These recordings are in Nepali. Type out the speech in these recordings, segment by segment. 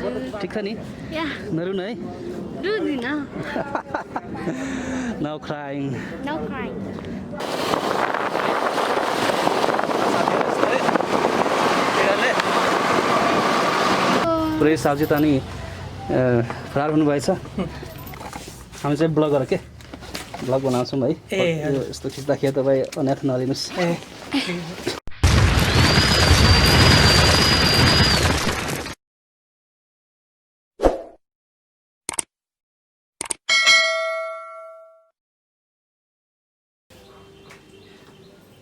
ठिक छ नि या नरुन है रुदिन नो क्राइङ नो क्राइङ पुरै साउजी त अनि फरार हुनुभएछ हामी चाहिँ ब्लगर के ब्लग बनाउँछौँ है यस्तो खिच्दाखेरि तपाईँ अनाथ नलिनुहोस्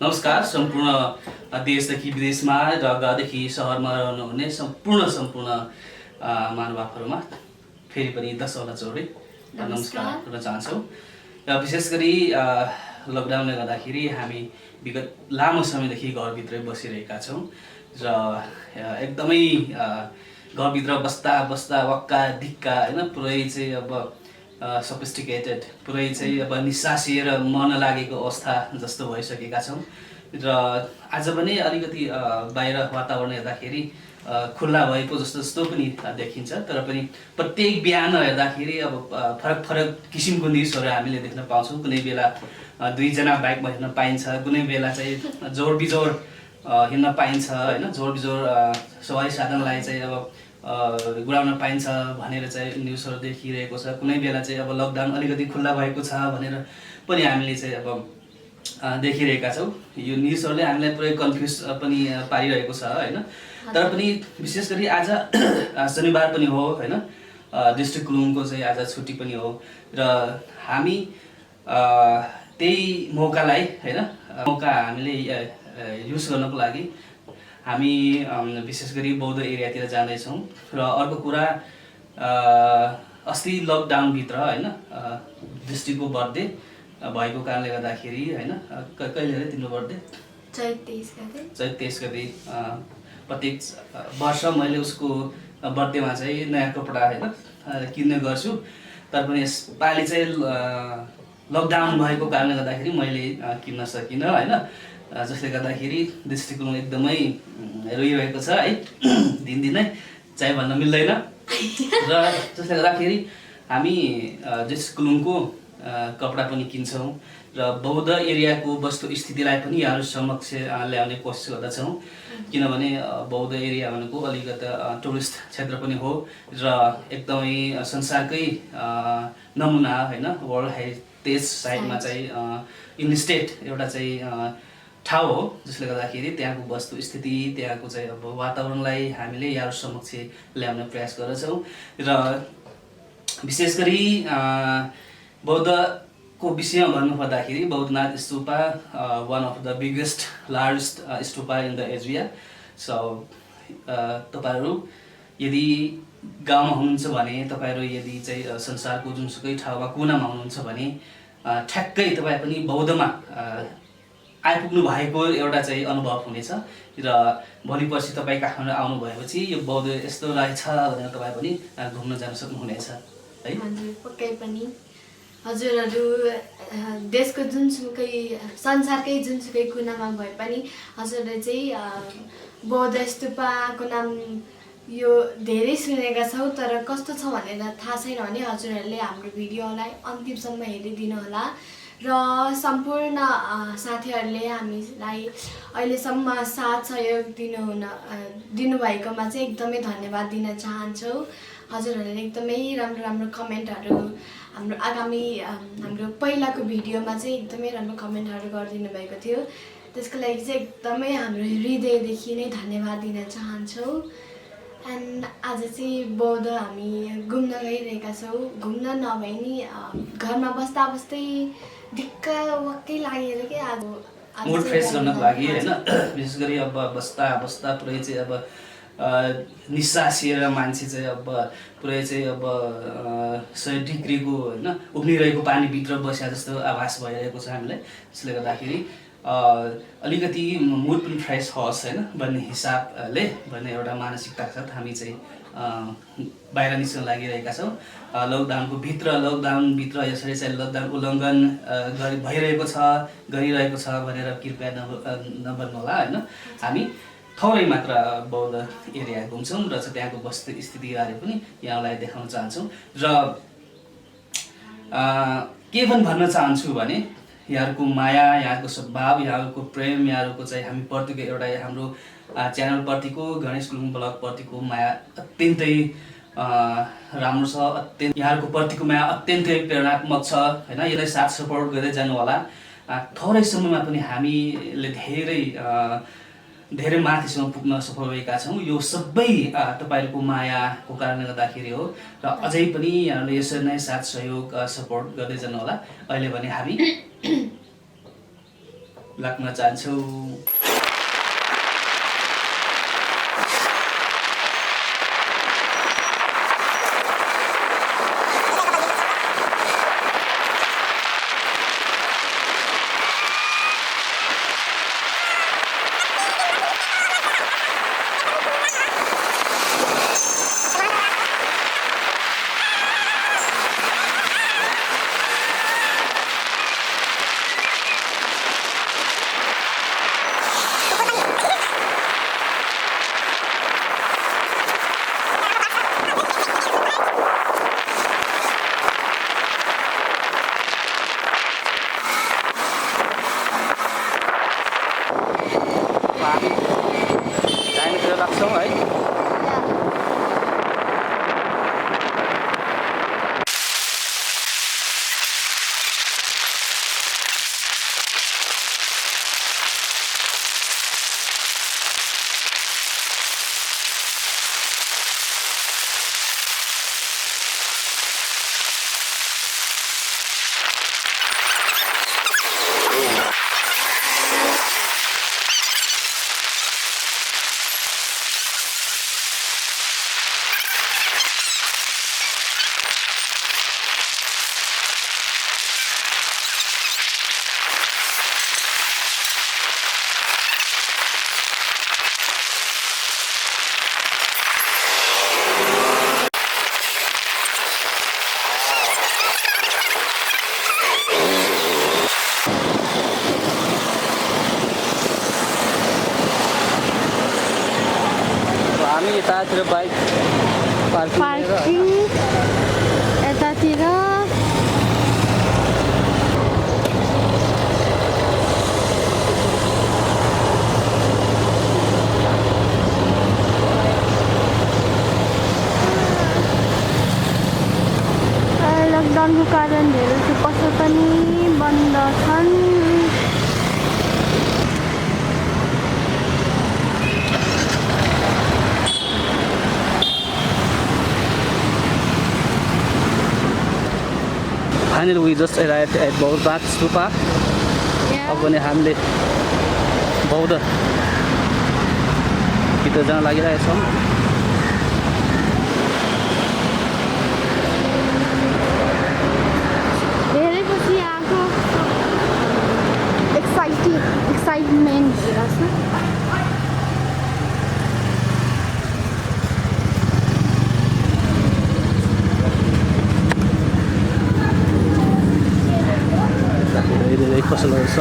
नमस्कार सम्पूर्ण देशदेखि विदेशमा र गाउँदेखि सहरमा रहनुहुने सम्पूर्ण महानुभावहरूमा फेरि पनि दशवटा जोडे नमस्कार गर्न चाहन्छौँ र विशेष गरी लकडाउनले गर्दाखेरि हामी विगत लामो समयदेखि घरभित्रै बसिरहेका छौँ र एकदमै घरभित्र बस्दा वक्का दिक्का होइन पुरै चाहिँ अब सफिस्टिकेटेड पुरै चाहिँ अब निस्सासिएर मन लागेको अवस्था जस्तो भइसकेका छौँ र आज पनि अलिकति बाहिर वातावरण हेर्दाखेरि खुल्ला भएको जस्तो पनि देखिन्छ तर पनि प्रत्येक बिहान हेर्दाखेरि अब फरक किसिमको न्युजहरू हामीले देख्न पाउँछौँ कुनै बेला दुईजना बाइकमा हिँड्न पाइन्छ कुनै बेला चाहिँ जोड हिँड्न पाइन्छ होइन जोड सवारी साधनलाई चाहिँ अब गुडाउन पाइन्छ भनेर चाहिँ न्युजहरू देखिरहेको छ कुनै बेला चाहिँ अब लकडाउन अलिकति खुल्ला भएको छ भनेर पनि हामीले चाहिँ अब देखिरहेका छौँ यो न्युजहरूले हामीलाई पुरै कन्फ्युज पनि पारिरहेको छ होइन तर पनि विशेष गरी आज शनिबार पनि हो होइन डिस्ट्रिक्ट कुलुङको चाहिँ आज छुट्टी पनि हो र हामी त्यही मौकालाई होइन मौका हामीले युज गर्नको लागि हामी विशेष गरी बौद्ध एरियातिर जाँदैछौँ र अर्को कुरा अस्ति लकडाउनभित्र होइन दृष्टिको बर्थडे भएको कारणले गर्दाखेरि होइन कहिले अरे तिम्रो बर्थडे चैत 23 गते प्रत्येक वर्ष मैले उसको बर्थडेमा चाहिँ नयाँ कपडा होइन किन्ने गर्छु तर पनि यसपालि चाहिँ लकडाउन भएको कारणले गर्दाखेरि मैले किन्न सकिनँ होइन जसले गर्दाखेरि दृष्टिकोण एकदमै रोइरहेको छ है दिनदिनै चाहिँ भन्न मिल्दैन र जसले गर्दाखेरि हामी दृष्टिकोणको कपडा पनि किन्छौँ र बौद्ध एरियाको वस्तुस्थितिलाई पनि यहाँहरू समक्ष ल्याउने कोसिस गर्दछौँ किनभने बौद्ध एरिया भनेको अलिकति टुरिस्ट क्षेत्र पनि हो र एकदमै संसारकै नमुना होइन वर्ल्ड हेरिटेज साइटमा चाहिँ इनलिस्टेड एउटा चाहिँ ठाउँ हो जसले गर्दाखेरि त्यहाँको वस्तुस्थिति त्यहाँको चाहिँ अब वातावरणलाई हामीले यहाँहरू समक्ष ल्याउने प्रयास गर्दछौँ र विशेष गरी बौद्धको विषयमा भन्नुपर्दाखेरि Boudhanath stupa one of the biggest largest stupa in the Asia so तपाईँहरू यदि गाउँमा हुनुहुन्छ भने तपाईँहरू यदि चाहिँ संसारको जुनसुकै ठाउँमा कुनामा हुनुहुन्छ भने ठ्याक्कै तपाईँ पनि बौद्धमा आइपुग्नु भएको एउटा चाहिँ अनुभव हुनेछ र भोलि पर्सि तपाईँ काठमाडौँ आउनु भएपछि यो बौद्ध यस्तो रहेछ भनेर तपाईँ पनि घुम्न जान सक्नुहुनेछ है हजुर पक्कै पनि हजुरहरू देशको जुनसुकै संसारकै जुनसुकै कुनामा भए पनि हजुरहरूले चाहिँ बौद्ध स्तूपाको नाम यो धेरै सुनेका छौँ तर कस्तो छ भनेर थाहा छैन भने हजुरहरूले हाम्रो भिडियोलाई अन्तिमसम्म हेरिदिनु होला र सम्पूर्ण साथीहरूले हामीलाई अहिलेसम्म साथ सहयोग दिनुभएकोमा चाहिँ एकदमै धन्यवाद दिन चाहन्छौँ हजुरहरूले एकदमै राम्रो कमेन्टहरू हाम्रो आगामी हाम्रो पहिलाको भिडियोमा चाहिँ एकदमै राम्रो कमेन्टहरू गरिदिनु भएको थियो त्यसको लागि चाहिँ एकदमै हाम्रो हृदयदेखि नै धन्यवाद दिन चाहन्छौँ एन्ड आज चाहिँ बौद्ध हामी घुम्न गइरहेका छौँ घुम्न नभए नि घरमा बस्दै दिक्क वक्कै लागेर के आज मुड फ्रेस गर्नको लागि होइन विशेष गरी अब बस्दा पुरै चाहिँ अब निस्सासिएर मान्छे चाहिँ अब पुरै चाहिँ अब 100 डिग्रीको होइन उब्लिरहेको पानीभित्र बस्या जस्तो आभास भइरहेको छ हामीलाई त्यसले गर्दाखेरि अलिकति मुड पनि फ्रेस होस् होइन भन्ने हिसाबले भन्ने एउटा मानसिकता साथ हामी चाहिँ बाहिर निस्कन लागिरहेका छौँ लकडाउनभित्र यसरी चाहिँ लकडाउन उल्लङ्घन गरिरहेको छ भनेर कृपया नभन्नु होला होइन हामी थोरै मात्र बौद्ध एरिया घुम्छौँ र चाहिँ त्यहाँको वस्तुस्थितिबारे पनि यहाँलाई देखाउन चाहन्छौँ र के पनि भन्न चाहन्छु भने यहाँहरूको माया, यहाँको सद्भाव, यहाँको प्रेम, यहाँहरूको चाहिँ हामीप्रतिको एउटा हाम्रो च्यानलप्रतिको, गणेश गुरुङ ब्लगप्रतिको माया अत्यन्तै राम्रो छ। यहाँहरूको प्रतिको माया अत्यन्तै प्रेरणात्मक छ होइन। यसलाई साथ सपोर्ट गर्दै जानु होला। थोरै समयमा पनि हामीले धेरै माथिसम्म पुग्न सफल भएका छौँ। यो सबै तपाईँहरूको मायाको कारणले गर्दाखेरि हो र अझै पनि यहाँहरूले यसरी नै साथ सहयोग सपोर्ट गर्दै जानु होला। अहिले भने हामी लाग्न चाहन्छौँ। दाहिनेतिर लाग्छौँ है। हामी यतातिर बाइक पार्किङ यतातिर लकडाउनको कारण धेरै पसल पनि बन्द छन्। Finally, we just arrived at Bauddha Stupa. अब भने हामीले बौद्ध भित्र जान लागिरहेका छौँ। धेरै पछि आएको एक्साइटमेन्ट भइरहेछ। धेरै पसलहरू छ।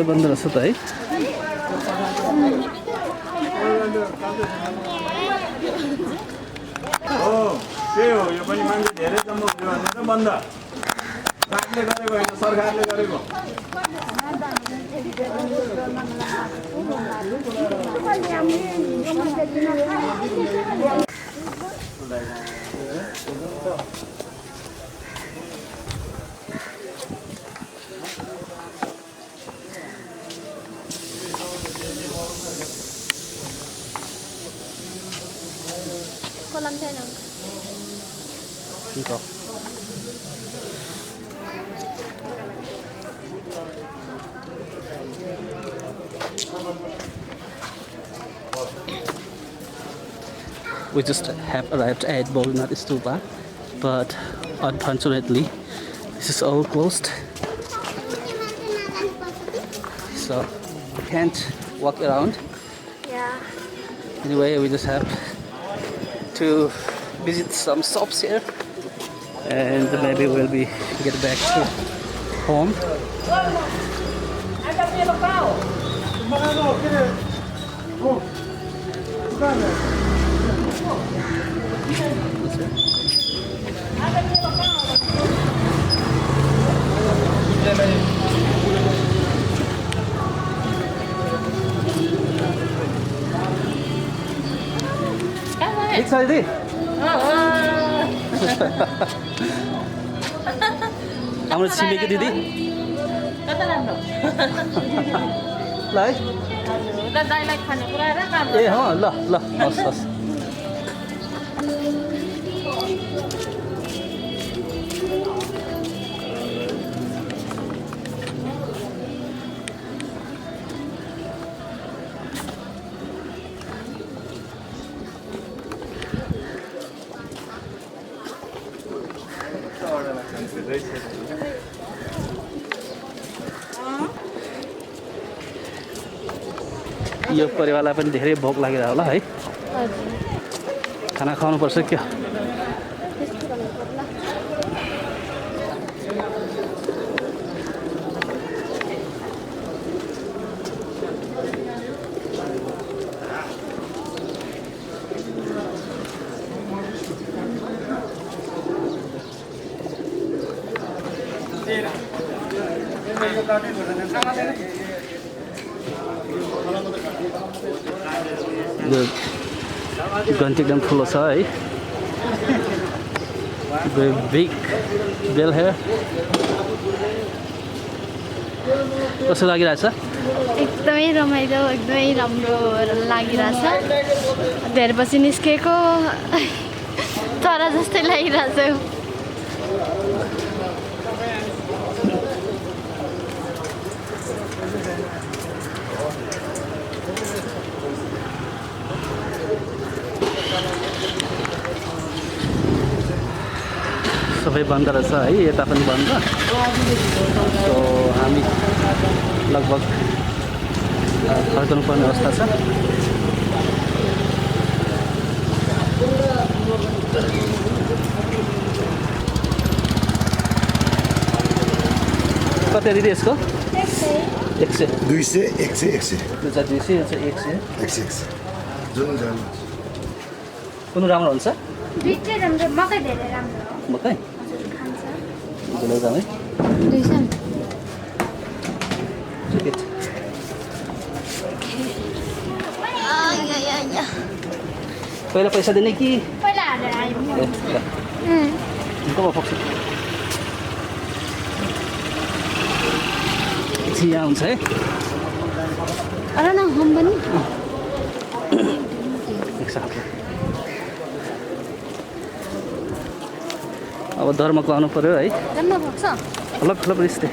बन्द रहेछ त है। त्यही हो, यो पनि मान्छे धेरै जम्मा भयो भनेर बन्द। साथले गरेको होइन, सरकारले गरेको। kolam छैन। ठीक हो। We just have arrived at Bauddha Stupa. but unfortunately this is all closed, so we can't walk around. Yeah. Anyway, we just have to visit some shops here, and maybe we'll be get back to home. Excited? हाम्रो छिमेकी दिदी कता राम्रो ल है उता दाइलाई खानेकुरा र काम ए हो ल ल हस् हस् यो परिवारलाई पनि धेरै भोक लागिरहेको होला है खाना खुवाउनुपर्छ क्या यो घन्टी एकदम ठुलो छ है बिग बेल हेयर कस्तो लागिरहेछ एकदमै रमाइलो एकदमै राम्रो लागिरहेछ धेरै पछि निस्केको चरा जस्तै लागिरहेछ सबै बन्द रहेछ है यता पनि बन्द सो हामी लगभग फर्कनु पर्ने अवस्था छ कति दिदी यसको 100 200, 100, 100. त्यो चाहिँ 200 यो चाहिँ 100 100. जुन जान कुन राम्रो हुन्छ दुईटै राम्रो मकै धेरै राम्रो हो मकै खान्छ गुलाबजाम है 200 ठिकै छ पहिला पैसा दिने कि पहिला हालेर आयो ए ल कोमा फोक्छ यहाँ हुन्छ है अरे न हम पनि अब धर्मको आउनु पर्यो है राम्रो भएको छ हलक हलक रिस्ते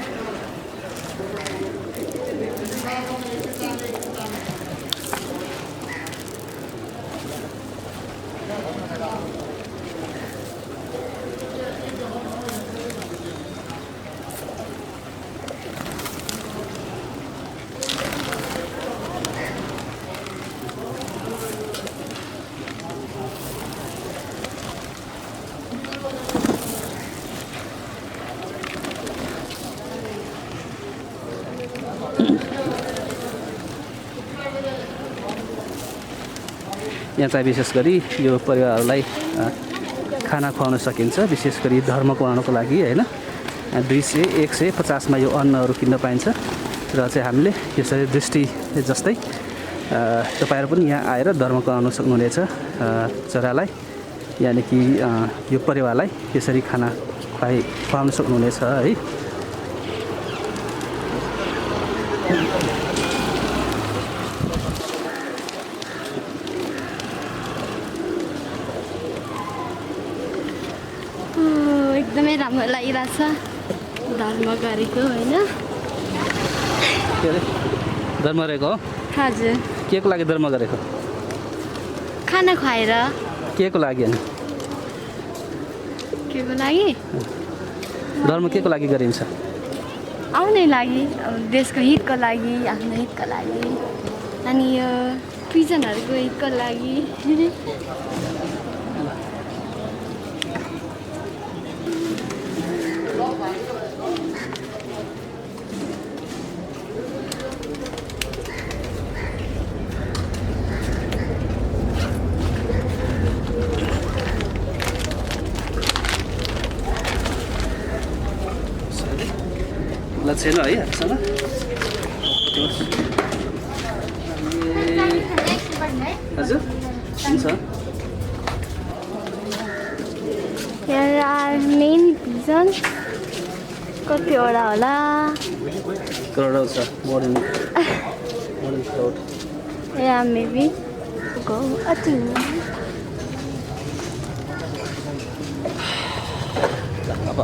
यहाँ चाहिँ विशेष गरी यो परिवारहरूलाई खाना खुवाउन सकिन्छ विशेष गरी धर्म खुवाउनको लागि हैन 200 150 मा यो अन्नहरू किन्न पाइन्छ र चाहिँ हामीले यसरी दृष्टि जस्तै तपाईहरु पनि यहाँ आएर धर्म खुवाउन सक्नुहुनेछ चरालाई यानि कि यो परिवारलाई यसरी खाना खुवाउन सक्नुहुनेछ है एकदमै राम्रो लागिरहेछ धर्म गरेको होइन के अरे धर्म गरेको हो हजुर के को लागि धर्म गरेको खाना खुवाएर के को लागि अनि के केको लागि धर्म के को लागि गरिन्छ? आउने लागि, अब देशको हितको लागि, आफ्नो हितको लागि, अनि यो प्रिजनहरूको हितको लागि। ल छैन है हामीसँग हजुर हुन्छ Here are main prison. कतिवटा होला? करोडौँ छ modern crowd Yeah, maybe. Go up. अब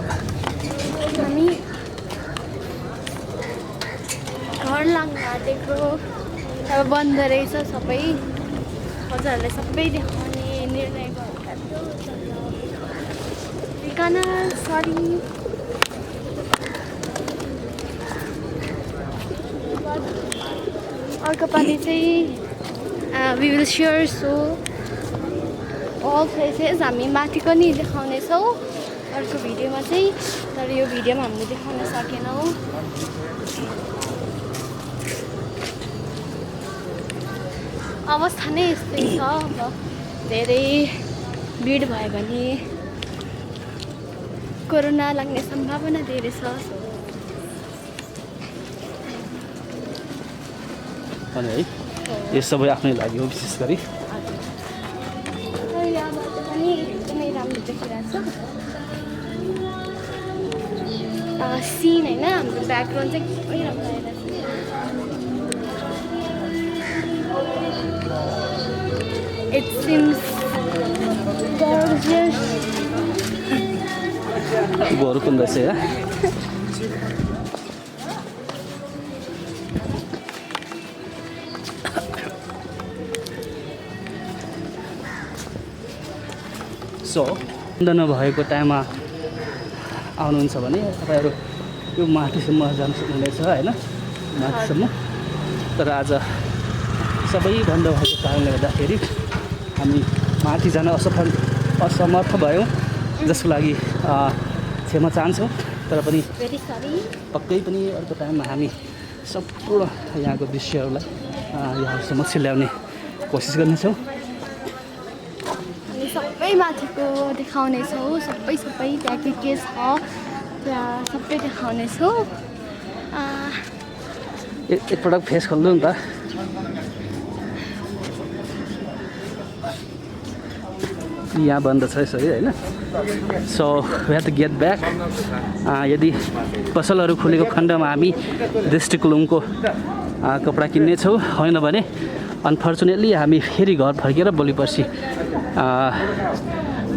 हामी घर लाग्न आँटेको। अब बन्द रहेछ सबै। हजुरहरूलाई सबै देखाउने निर्णय गर्नु सरी। अर्को पालि चाहिँ we will share so all places हामी माथिको नि देखाउनेछौँ अर्को भिडियोमा चाहिँ। तर यो भिडियोमा हामीले देखाउन सकेनौँ। अवस्था नै यस्तै छ। अब धेरै भिड भयो भने कोरोना लाग्ने सम्भावना धेरै छ। अनि है यो सबै आफ्नै लागि हो विशेष गरी। यहाँबाट पनि एकदमै राम्रो देखिरहेको छ सिन होइन। हाम्रो ब्याकग्राउन्ड चाहिँ एकदमै राम्रो आइरहेको छ। It seems gorgeous. गोरु पनि रहेछ या सो बन्द नभएको टाइममा आउनुहुन्छ भने तपाईँहरू यो माथिसम्म जानु सक्नुहुनेछ होइन माथिसम्म। तर आज सबै बन्द भएको कारणले गर्दाखेरि हामी माथि जान असमर्थ भयौँ जसको लागि क्षमा चाहन्छौँ। तर पनि Very sorry. पक्कै पनि अर्को टाइममा हामी सम्पूर्ण यहाँको दृश्यहरूलाई यहाँ समक्ष ल्याउने कोसिस गर्नेछौँ। हामी सबै माथिको देखाउनेछौँ। सबै त्यहाँ के छ त्यहाँ सबै देखाउनेछौँ। एकपटक फेस खोल्नु नि त। यहाँ बन्द छ यसरी होइन। So we have to get back. यदि पसलहरू खुलेको खण्डमा हामी दृष्टिकोलुङको कपडा किन्नेछौँ, होइन भने अनफर्चुनेटली हामी फेरि घर फर्केर भोलि पर्सि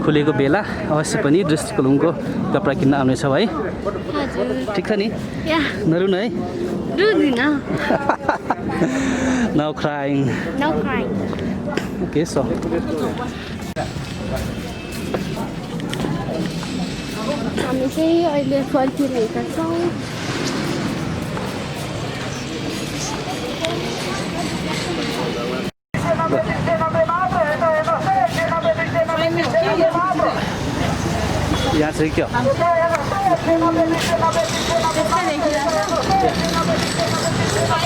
खुलेको बेला अवश्य पनि दृष्टिकोलुङको कपडा किन्न आउनेछौँ है। हजुर ठिक छ नि? या नरुन है। रुदिनँ। Now crying. No crying. Okay so हामी चाहिँ अहिले फर्किरहेका छौँ। यहाँ चाहिँ क्या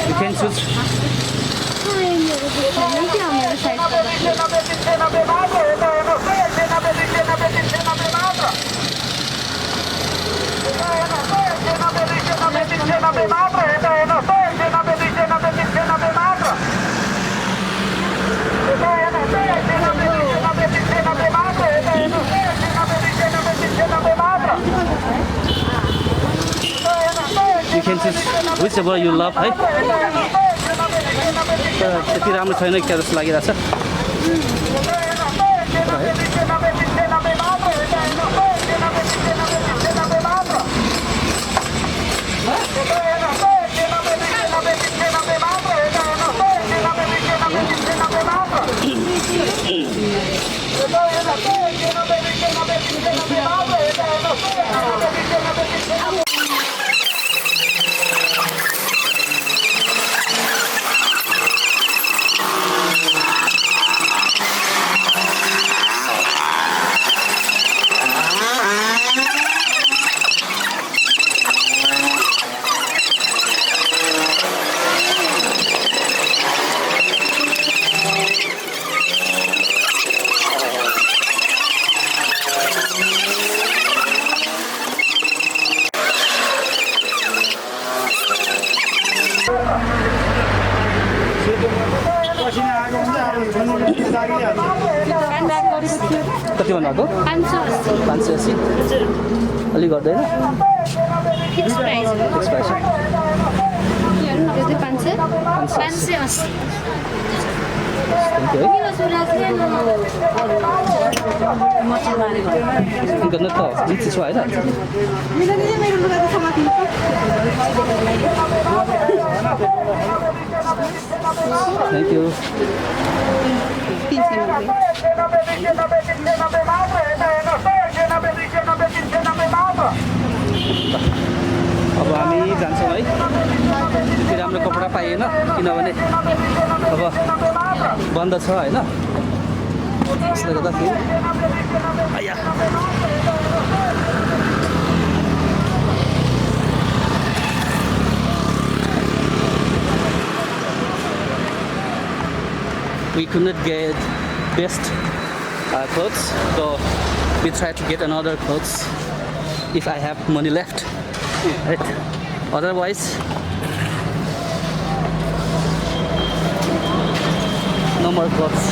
You can choose. मेरो देख्दैन क्या मेरो साइडबाट। You can choose whichever you love है। तर त्यति राम्रो छैन क्या जस्तो लागिरहेछ। पसिना आएको हुन्छ अब छुनु लागिहाल्छ कति भन्नुभएको 580 अलिक गर्दैन फिक्स प्राइस हो फिक्स प्राइस हो यो चाहिँ 580 थ्याङ्क यू है मेरो छोरा चाहिँ गर्न त मिक्स छ होइन थ्याङ्क यू अब हामी जान्छौँ है त्यति राम्रो कपडा पाइएन किनभने अब बन्द छ होइन त्यसले गर्दाखेरि आया we could not get best clothes, so we try to get another clothes if I have money left. Right? Otherwise, no more clothes.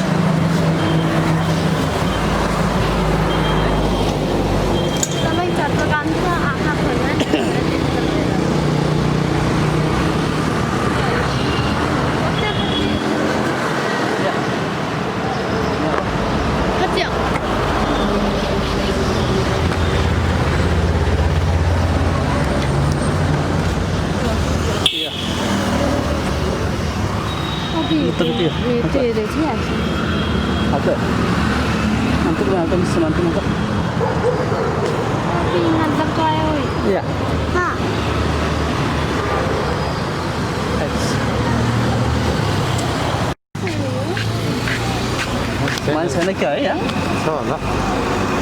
तपाईँ छतको काम छ आँखा खोल्न कति हो Yeah. itu sih Apa? Nanti kita nanti mau. mantap kayak Iya. Hah. मान्छे क्या है यहाँ छ होला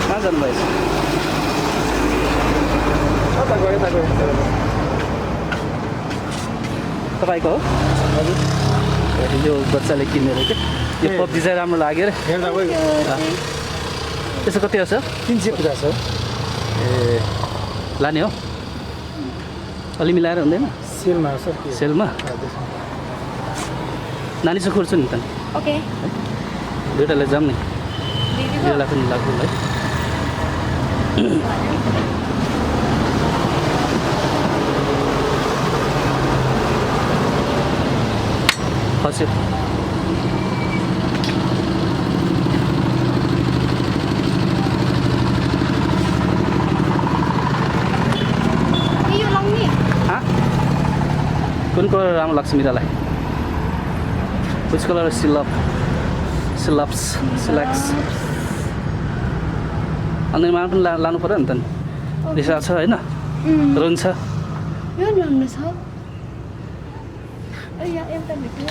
कहाँ जानुभएछ तपाईँको हो यो बच्चाले किनेर क्या यो पब्जी चाहिँ राम्रो लाग्यो रे हेर्दा भयो त्यसो कति हो सर 350 हो ए लाने हो अलि मिलाएर हुँदैन सेलमा सर सेलमा नानी चाहिँ खोज्छु नि त ओके दुइटालाई जाऊँ नि दुईलाई पनि लाग्नु है खस्यो यो लाउने कुन कलर राम्रो लाग्छ मिरालाई which color is सिलप्स अनि मा पनि लानु पर्यो नि त रिसा छ होइन रुन्छ यो राम्रो छ या एउटा भेट्यो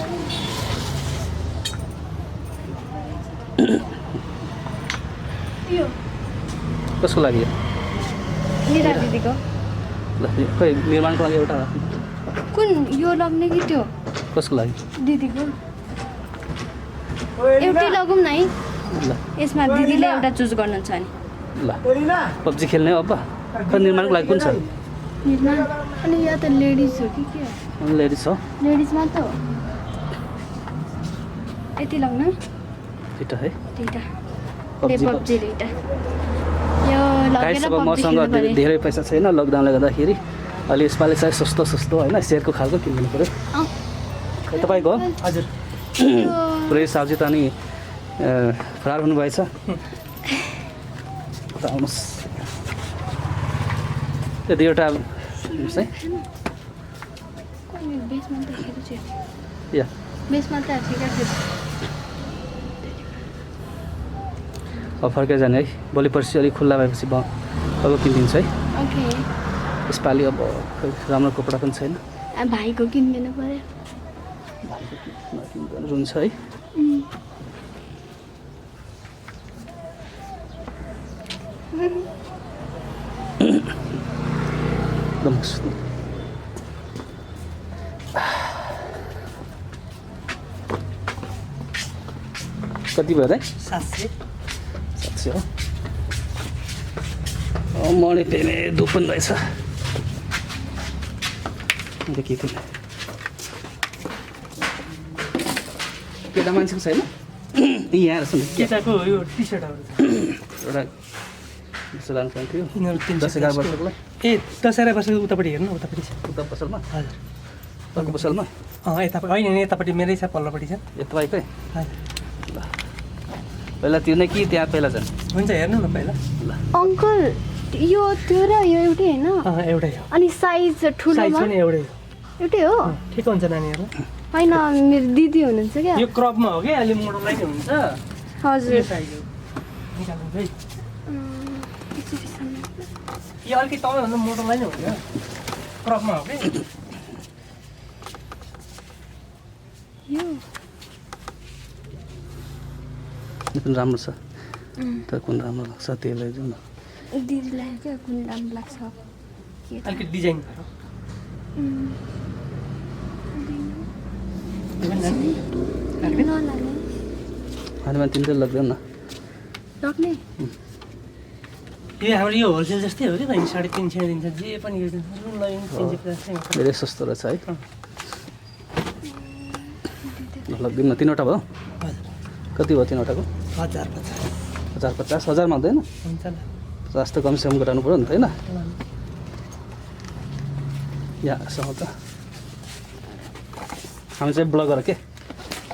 यो कसको लागि हो? मेरा दिदीको ल खोइ निर्माणको लागि एउटा कुन यो लाग्ने कि त्यो कसको लागि दिदीको एउटै लगौँ न है ल यसमा दिदीले एउटा चुज गर्नु छ नि ल पब्जी खेल्ने हो अब खै निर्माणको लागि कुन छ निर्माण अनि या त लेडिज हो कि के हो लेडिज हो लेडिजमा त हो यति लाग्न दुइटा है दुईटा पब्जी पब्जी दुईटा यो गाइस लगेर अब मसँग धेरै पैसा छैन लकडाउनले गर्दाखेरि अहिले यसपालि चाहिँ सस्तो होइन सेयरको खालको किन्नु पऱ्यो खै तपाईँको हो हजुर पुरै साब्जी त अनि फरार हुनुभएछ आउनुहोस् त्यो दुईवटा हेर्नुहोस् है बेसमा त खेल्छु या बेसमा त ठिकै अब फर्केर जाने है भोलि पर्सि अलिक खुल्ला भएपछि अब किनिदिन्छु है ओके यसपालि अब खै राम्रो कपडा पनि छैन भाइको किनिदिनु पर्यो रुन्छ है एकदम कति भयो त 700 हो मले पेमे दुपन रहेछ देखि केटा मान्छेको छैन यहाँ रहेछ नि केटाको यो टी सर्टहरू एउटा यसो लानु पाउँथ्यो यिनीहरू 10-11 वर्षकोलाई ए 10-11 वर्षको उतापट्टि हेर्नु उतापट्टि छ उता पसलमा हजुर अर्को पसलमा यता होइन यतापट्टि मेरै छ पल्लोपट्टि छ यो तपाईँकै हजुर ल पहिला त्यो नै कि त्यहाँ पहिला जानु हुन्छ हेर्नु न पहिला ल अङ्कल यो त्यो र यो एउटै होइन एउटै हो अनि साइज साइज ठुलोमा पनि एउटै हो एउटै हो ठिक हुन्छ नानीहरू होइन मेरो दिदी हुनुहुन्छ क्या यो क्रपमा हो कि अलि मोडललाई नै हुन्छ हजुर यो साइज हो निकाल्नु है यो अलिकति तपाईँभन्दा मोडललाई नै हुन्छ क्रपमा हो कि यो यो पनि राम्रो छ तर कुन राम्रो लाग्छ त्यो लैजाउँ न दिदीलाई क्या कुन राम्रो लाग्छ के थाहा। अलिकति डिजाइन नलाने हानमा 300 लाग्दैन न लग्ने यो हाम्रो यो होलसेल जस्तै हो कि बहिनी 350 दिन्छ जे पनि यो जुन लगायो 350 धेरै सस्तो रहेछ है लाग्दैन 3वटा भयो हजुर कति भयो 3वटाको 1050 1000-50 1000मा हुँदैन हुन्छ ल 50 त कमसेकम घटाउनु पऱ्यो नि त होइन यहाँसम्म त हामी चाहिँ ब्लगर के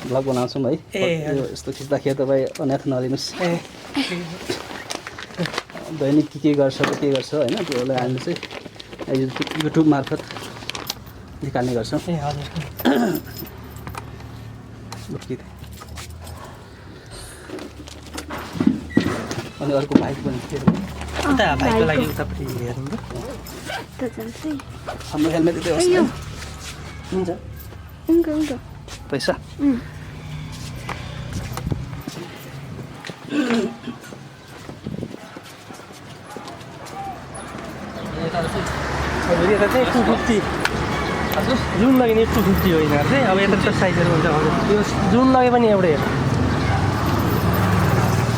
ब्लग बनाउँछौँ है ए, यो यस्तो खिच्दाखेरि तपाईँ अनाथ नलिनुहोस् ए दैनिक के गर्छ के गर्छ होइन त्योलाई हामीले चाहिँ युट्युब मार्फत निकाल्ने गर्छौँ ए हजुर अनि अर्को बाइक पनि थियो उता भाइको लागि उतापट्टि हेर्नु त त जान्छ हाम्रो हेलमेट त्यो यो हुन्छ हुन्छ पैसा यता चाहिँ 250 हजुर जुन लगे नि 250 हो यिनीहरू चाहिँ अब यता त साइजहरू हुन्छ हजुर यो जुन लगे पनि एउटै हो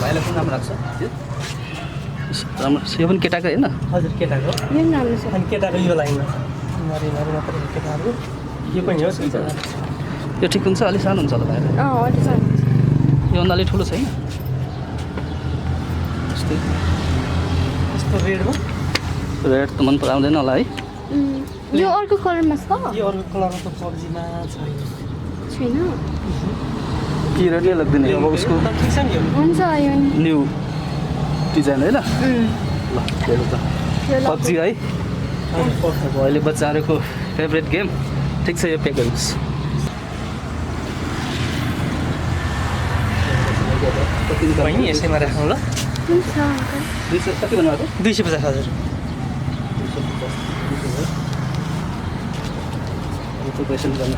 भाइलाई कुन राम्रो लाग्छ त्यो राम्रो यो पनि केटाको होइन हजुर केटाको यो पनि राम्रो छ अनि केटाको यो लाइनमा नरिनहरू मात्रै हो केटाहरू यो पनि हो यो ठिक हुन्छ अलिक सानो हुन्छ होला भाइलाई अलिक सानो योभन्दा अलिक ठुलो छैन यस्तै यस्तो रेडमा रेड त मन पराउँदैन होला है यो अर्को कलरमा छ यो अर्को कलरमा त सब्जीमा छैन छैन कि रेडले लाग्दैन अब उसको ठिक छ नि यो हुन्छ यो नि न्यू डिजाइन होइन ल त्यो त यो ल पब्जी है अब अहिले बच्चाहरूको फेभरेट गेम ठिक छ यो पे गर्नुहोस् बहिनी यसैमा राख्नु ल हुन्छ अङ्कल कति भन्नुभएको 250 हजुर त्यो पैसा गर्नु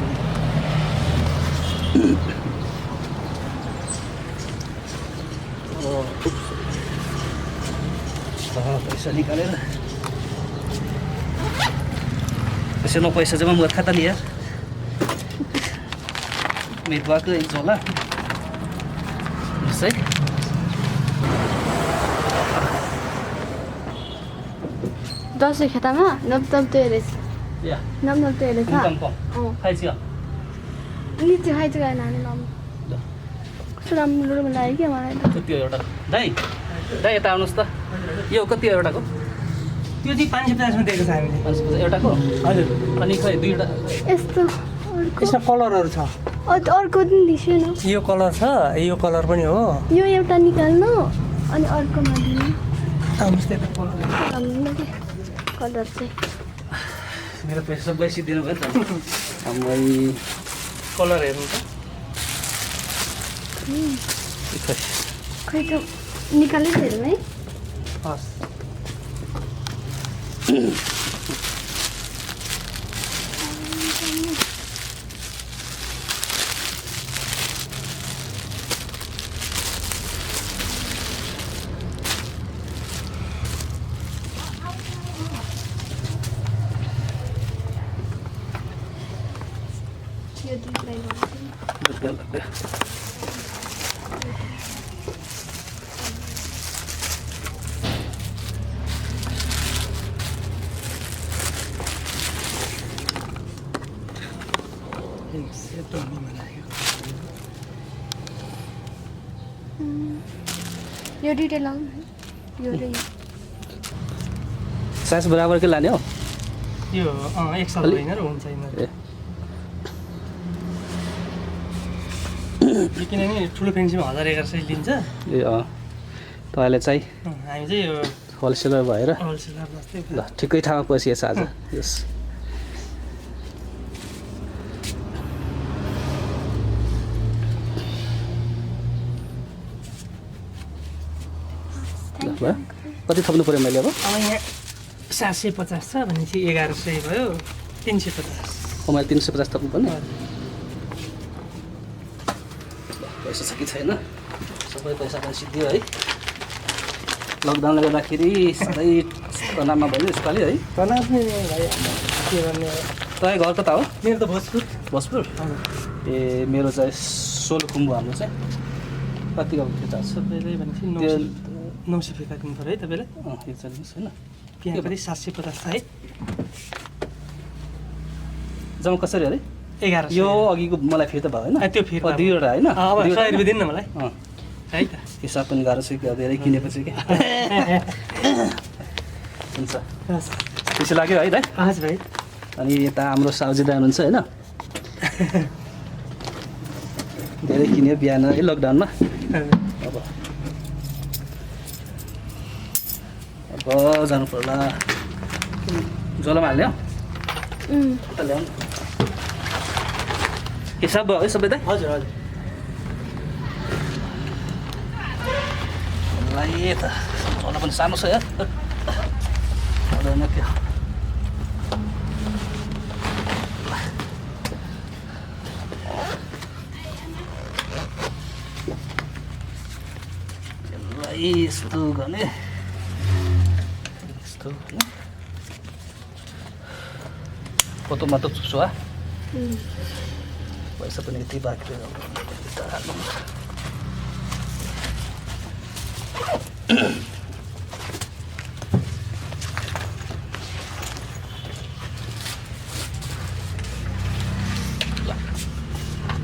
पैसा निकालेर पैसा न पैसा जम्मा मत खाता नि यार मितवाको एक झोला है दसैँ खेतामा नब्बे हेरेछ या नब्बे हेरेछ खाइछ नि त्यो खाइछु गएन नानी कस्तो राम्रो लाग्यो क्या मलाई त त्यो एउटा दाइ दाइ यता आउनुहोस् त यो कति हो एउटाको त्यो चाहिँ 550 मा दिएको छ हामीले 550 एउटाको हजुर अनि खै दुईवटा यस्तो अर्को यसमा कलरहरू छ अर्को पनि दिन्छु न यो कलर छ यो कलर पनि हो यो एउटा निकाल्नु अनि अर्कोमा दिनु आउनुहोस् त्यता कलर राम्रो के कलर चाहिँ मेरो पैसा बेसी दिनुभयो नि त आमै कलर हेर्नु त खै त निकालेर हेरौँ है हस् यो दुधलाई गर्छु सेतो हुने लाग्यो यो दुइटै लाउँ यो र यो साइज बराबरकै लाने हो यो एक्सल होइन र हुन्छ ए किनभने ठुलो पेन्सीमा 1100 लिन्छ ए तपाईँले चाहिँ हामी चाहिँ यो होलसेलर भएर होलसेलर जस्तै ल ठिकै ठाउँमा पसिएछ आज यस ल भयो कति थप्नु पऱ्यो मैले अब यहाँ 750 छ भनेपछि 1100 भयो 350 मैले 350 थप्नु पर्ने पैसा छ कि छैन सबै पैसा पनि सिद्धियो है लकडाउनले गर्दाखेरि सधैँ तनावमा भयो यसपालि है तनाव नै भाइ के गर्ने तपाईँ घर कता हो मेरो त भोजपुर भोजपुर ए मेरो चाहिँ सोलुखुम्बु हाम्रो चाहिँ कतिको त्यो चार्ज छ सबैले भनेपछि त्यो 900 रुपियाँ काट्नु पऱ्यो है तपाईँलाई यो चाहिँ होइन त्यहाँ पनि 750 छ है जम्मा कसरी अरे 1100 यो अघिको मलाई फिर्ता भयो होइन त्यो फिर्ता भयो। दुईवटा होइन अब 100 रुपियाँ दिनु न मलाई अँ है त हिसाब पनि गाह्रो छ कि धेरै किनेपछि क्या हुन्छ हस् खुसी लाग्यो है दाइ हस् भाइ अनि यता हाम्रो साउजी दाइ हुनुहुन्छ होइन धेरै किन्यो बिहान है लकडाउनमा अब अब जानु पर्ला जलामा हाल्ने हो उता ल्याउनु हिसाब भयो है सबै दाइ हजुर हजुर ए त झोला पनि सानो छ यार हुँदैन क्या यसलाई यस्तो गर्ने यस्तो होइन फोटो मात्र चुच्छु पैसा पनि यति बाँकी हाल्नु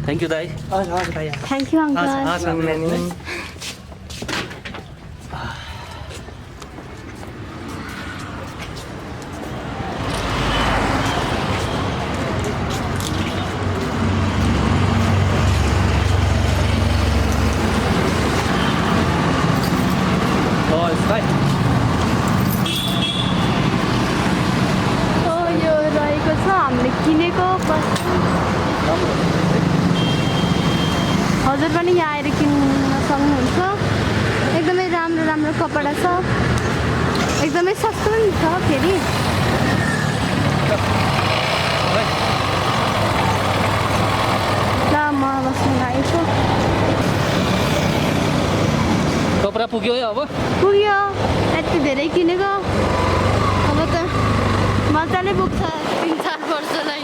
थ्याङ्क यू दाइ हजुर हजुर भाइ थ्याङ्क यू अङ्कल हस् नानी यो रहेको छ हामीले किनेको हजुर पनि यहाँ आएर किन्न सक्नुहुन्छ एकदमै राम्रो राम्रो कपडा छ एकदमै सस्तो पनि छ फेरि ल म बस्नु लागेको कपडा पुग्यो है अब पुग्यो यति धेरै किनेको अब त मजाले पुग्छ 3-4 वर्षलाई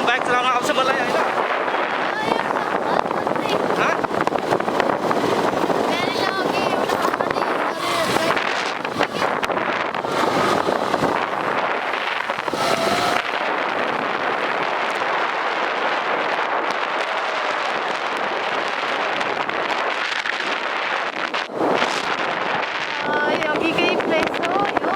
बाइक चलाउन आउँछ मलाई होइन यहीकै प्लेस हो यो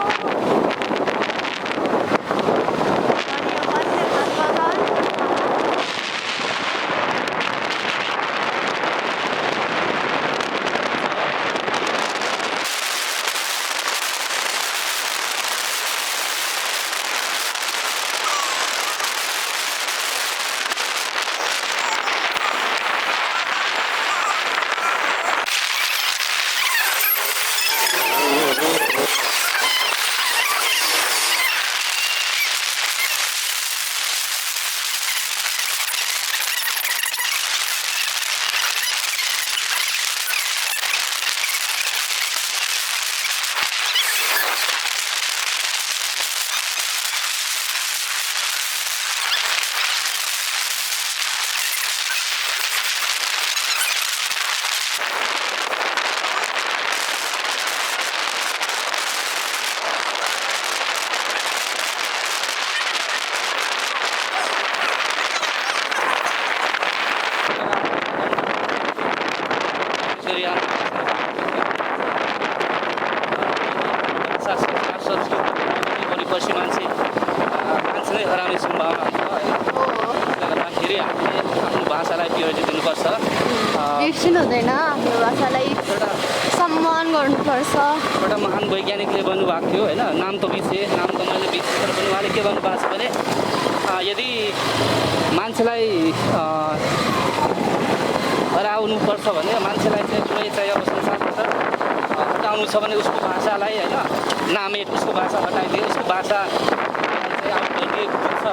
गर्नुपर्छ। बिर्सिनु हुँदैन आफ्नो भाषालाई एउटा सम्मान गर्नुपर्छ। एउटा महान वैज्ञानिकले भन्नुभएको थियो होइन, नाम त मैले बिर्सेँ, तर पनि उहाँले के भन्नुभएको छ भने यदि मान्छेलाई हराउनुपर्छ भने मान्छेलाई चाहिँ कुनै चाहिँ अब संसारबाट हटाउनु छ भने उसको भाषालाई होइन नामेट उसको भाषा हटाइदिए उसको भाषा चाहिँ आउट गरिदिएको हुन्छ।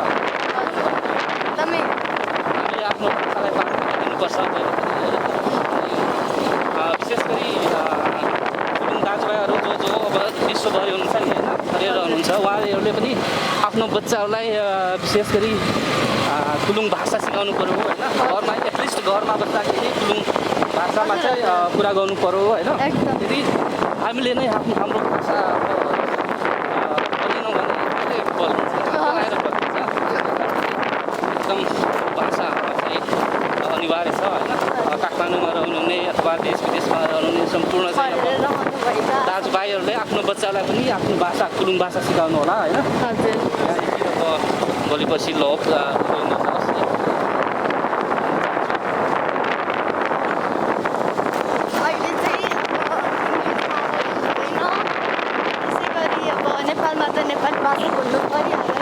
एकदमै हामीले आफ्नो भाषालाई प्राथमिकता दिनुपर्छ। विशेष गरी गुरुङ दाजुभाइहरू जो अब विश्वभरि हुनुहुन्छ नि होइन गरेर हुनुहुन्छ, उहाँहरूले पनि आफ्नो बच्चाहरूलाई विशेष गरी कुलुङ भाषा सिकाउनु पऱ्यो होइन। घरमा एटलिस्ट घरमा बस्दाखेरि कुलुङ भाषामा चाहिँ कुरा गर्नु पऱ्यो होइन। यदि हामीले नै हाम्रो भाषा बोलेनौँ भने बोल्नुहुन्छ बोलाएर बोल्नुहुन्छ एकदम भाषा चाहिँ अनिवार्य छ होइन। काठमाडौँमा रहनुहुने अथवा देश विदेशमा रहनुहुने सम्पूर्ण चाहिँ दाजुभाइहरूले आफ्नो बच्चालाई पनि आफ्नो भाषा कुलुङ भाषा सिकाउनु होला होइन। भोलि पछि लोप नेपालमा त नेपाली भाषा बोल्नु परिहाल्छ।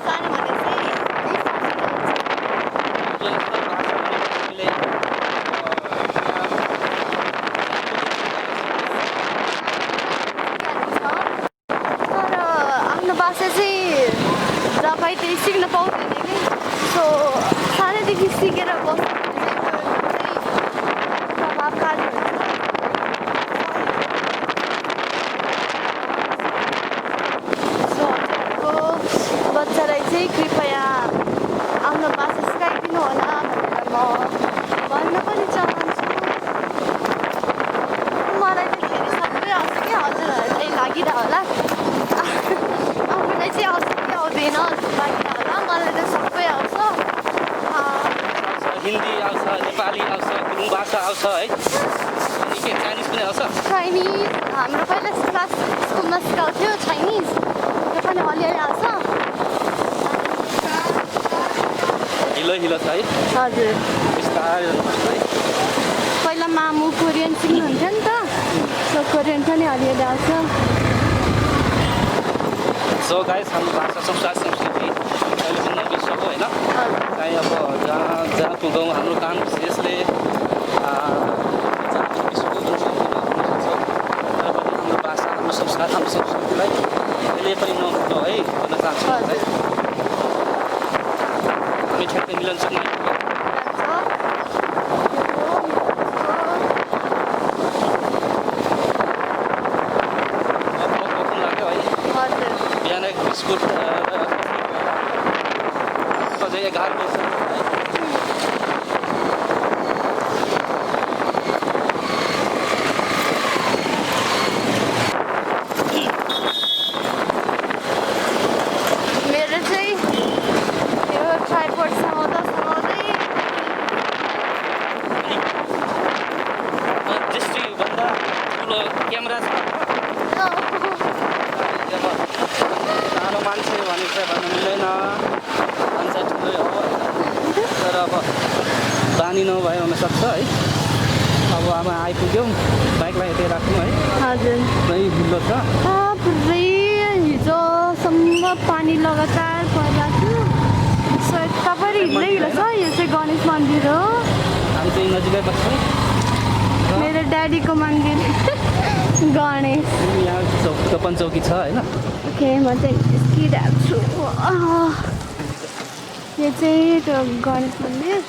जाने भने चाहिँ तर आफ्नो भाषा चाहिँ जहाँ पाइ त्यही सिक्न पाउँदैन कि। सो सानैदेखि सिकेर बस्नु प्रभावकारी हुन्छ। बच्चालाई चाहिँ कृपया आफ्नो भाषा सिकाइदिनु होला भनेर म भन्न पनि चाहन्छु। मलाई त धेरै सबै आउँछ कि हजुरहरूलाई लागिरह होला, आफूलाई चाहिँ आउँछ कि आउँदैन लागिरह होला। मलाई त सबै आउँछ, हिन्दी आउँछ, नेपाली आउँछ, गुरुङ भाषा आउँछ है, अनि के चाइनिज पनि आउँछ। चाइनिज हाम्रो पहिला क्लास स्कुलमा सिकाउँथ्यो चाइनिज, त्यो पनि अलिअलि आउँछ। हिलो छ है। हजुर बिस्तारै गर्नुपर्छ है। पहिला मामु कोरियन सिक्नुहुन्थ्यो नि त, सो कोरियन पनि अलिअलि आउँछ। सो गाइस हाम्रो भाषा संस्कार संस्कृति अहिले पनि नबिर्सौँ होइन। चाहे अब जहाँ पुगौँ हाम्रो काम विशेषले विश्वको जुन सम्पूर्ण हुन सक्छ, तर पनि हाम्रो भाषा हाम्रो संस्कार हाम्रो संस्कृतिलाई अहिले पनि नभुल्नु है भन्न चाहन्छु है। हामी ठ्याक्कै मिलनसक्नु लाग्यो है। बिहान बिस्कुट अझै 11 बजी मेरो चाहिँ यो ट्राइपोड समाउँदै दृष्टिभन्दा ठुलो क्यामेरा छ। सानो मान्छे भने चाहिँ भन्नु मिल्दैन, मान्छे ठुलै हो तर अब बानी नभए हुनसक्छ है। अब आमा आइपुग्यौँ, बाइकलाई यतै राख्नु है। हजुर पुरै हिलो छ। पुरै हिजोसम्म पानी लगातार परिरहेको थियो। सो तपाईँ हिलो छ। यो चाहिँ गणेश मन्दिर हो, हामी चाहिँ नजिकै बस्छौँ। मेरो ड्याडीको मन्दिर गणेश। यहाँ कपन चौकी छ होइन। ओके म चाहिँ निस्किरहेको छु। यो चाहिँ त्यो गणेश मन्दिर।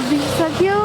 बिर्सिसक्यो।